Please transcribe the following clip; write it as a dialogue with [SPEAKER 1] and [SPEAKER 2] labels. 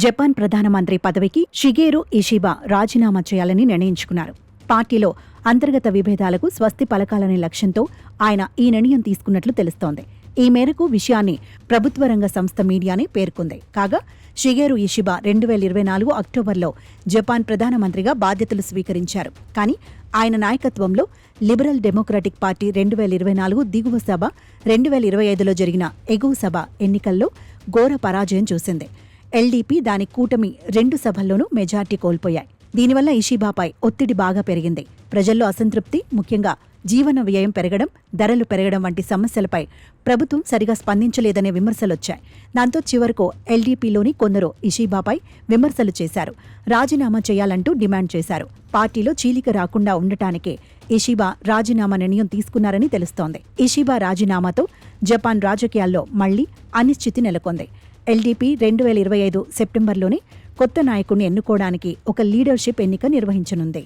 [SPEAKER 1] Japan ప్రధానమంత్రి పదవికి షిగేరు Ishiba రాజీనామా చేయాలని నిర్ణయించుకున్నారు. పార్టీలో అంతర్గత విభేదాలకు స్వస్తి పలకాలనే లక్ష్యంతో ఆయన ఈ నిర్ణయం తీసుకున్నట్లు తెలుస్తోంది. ఈ మేరకు విషయాన్ని ప్రభుత్వ రంగ సంస్థ మీడియానే పేర్కొంది. కాగా షిగేరు ఇషిబా 2024 అక్టోబర్లో జపాన్ ప్రధానమంత్రిగా బాధ్యతలు స్వీకరించారు. కానీ ఆయన నాయకత్వంలో లిబరల్ డెమోక్రటిక్ పార్టీ 2024 దిగువ సభ, 2025లో జరిగిన ఎగువ సభ ఎన్నికల్లో ఘోర పరాజయం చూసింది. ఎల్డీపీ దాని కూటమి 2 సభల్లోనూ మెజార్టీ కోల్పోయాయి. దీనివల్ల ఇషిబాపై ఒత్తిడి బాగా పెరిగింది. ప్రజల్లో అసంతృప్తి, ముఖ్యంగా జీవన వ్యయం పెరగడం, ధరలు పెరగడం వంటి సమస్యలపై ప్రభుత్వం సరిగా స్పందించలేదనే విమర్శలొచ్చాయి. దాంతో చివరకు ఎల్డీపీలోని కొందరు ఇషిబాపై విమర్శలు చేశారు. రాజీనామా చేయాలంటూ డిమాండ్ చేశారు. పార్టీలో చీలిక రాకుండా ఉండటానికే ఇషిబా రాజీనామా నిర్ణయం తీసుకున్నారని తెలుస్తోంది. ఇషిబా రాజీనామాతో జపాన్ రాజకీయాల్లో మళ్లీ అనిశ్చితి నెలకొంది. ఎల్డీపీ 2025 సెప్టెంబర్లోనే కొత్త నాయకుడిని ఎన్నుకోవడానికి ఒక లీడర్షిప్ ఎన్నిక నిర్వహించనుంది.